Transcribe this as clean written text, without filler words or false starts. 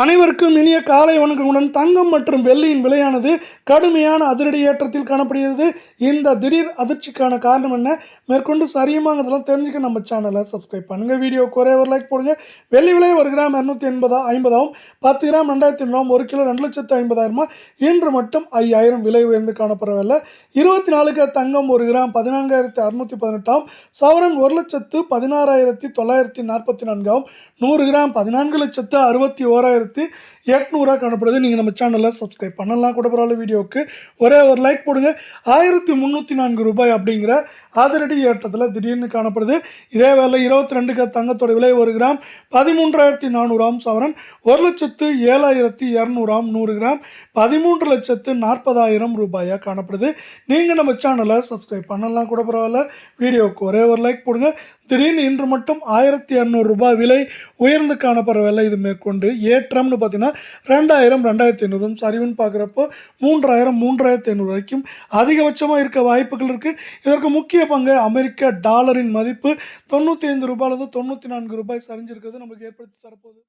அனைவருக்கும் இனிய காலை வணக்கங்களுடன். தங்கம் மற்றும் வெள்ளியின் விலையானது கடுமையான அதிரடி ஏற்றத்தில் காணப்படுகிறது. இந்த திடீர் அதிர்ச்சிக்கான காரணம் என்ன, மேற்கொண்டு சரியுமாங்கிறதெல்லாம் தெரிஞ்சுக்க நம்ம சேனலை சப்ஸ்கிரைப் பண்ணுங்கள். வீடியோக்கு ஒரே ஒரு லைக் போடுங்க. வெள்ளி விலை 1 கிராம் 250 10 கிராம் 2500, 1 கிலோ 2,50,000. இன்று மட்டும் 5,000 விலை உயர்ந்து காணப்படவில்லை. 24 தங்கம் 1 கிராம் 14,618, சவரன் 1,16,944, 100 கிராம் 14,61,800 காணப்படுது. நீங்கள் நம்ம சேனலில் சப்ஸ்கிரைப் பண்ணலாம் கூட பரவாயில்ல. வீடியோவுக்கு ஒரே ஒரு லைக் போடுங்க. 1,304 ரூபாய் அப்படிங்கிற அதிரடி ஏற்றத்தில் திடீர்னு காணப்படுது. இதே வேலை 22 தங்கத்தோட விலை 1 கிராம் 13,400, சவரன் 1,07,200, 100 கிராம் 13,40,000 ரூபாயாக காணப்படுது. நீங்கள் நம்ம சேனலை சப்ஸ்கிரைப் பண்ணலாம் கூட பரவாயில்ல. வீடியோவுக்கு ஒரே ஒரு லைக் போடுங்க. திடீர்னு இன்று மட்டும் 1,200 ரூபாய் விலை உயர்ந்து காணப்படவில்லை. இது மேற்கொண்டு ஏற்றம்னு பார்த்தீங்கன்னா 2,000 2,500, சரிவுன்னு பார்க்குறப்போ 3,000 3,500 வரைக்கும் அதிகபட்சமாக இருக்க வாய்ப்புகள் இருக்குது. இதற்கு முக்கிய பங்கு அமெரிக்க டாலரின் மதிப்பு 95 ரூபாயிலிருந்து 94 ரூபாய் சரிஞ்சிருக்கிறது நமக்கு ஏற்படுத்தி தரப்போகுது.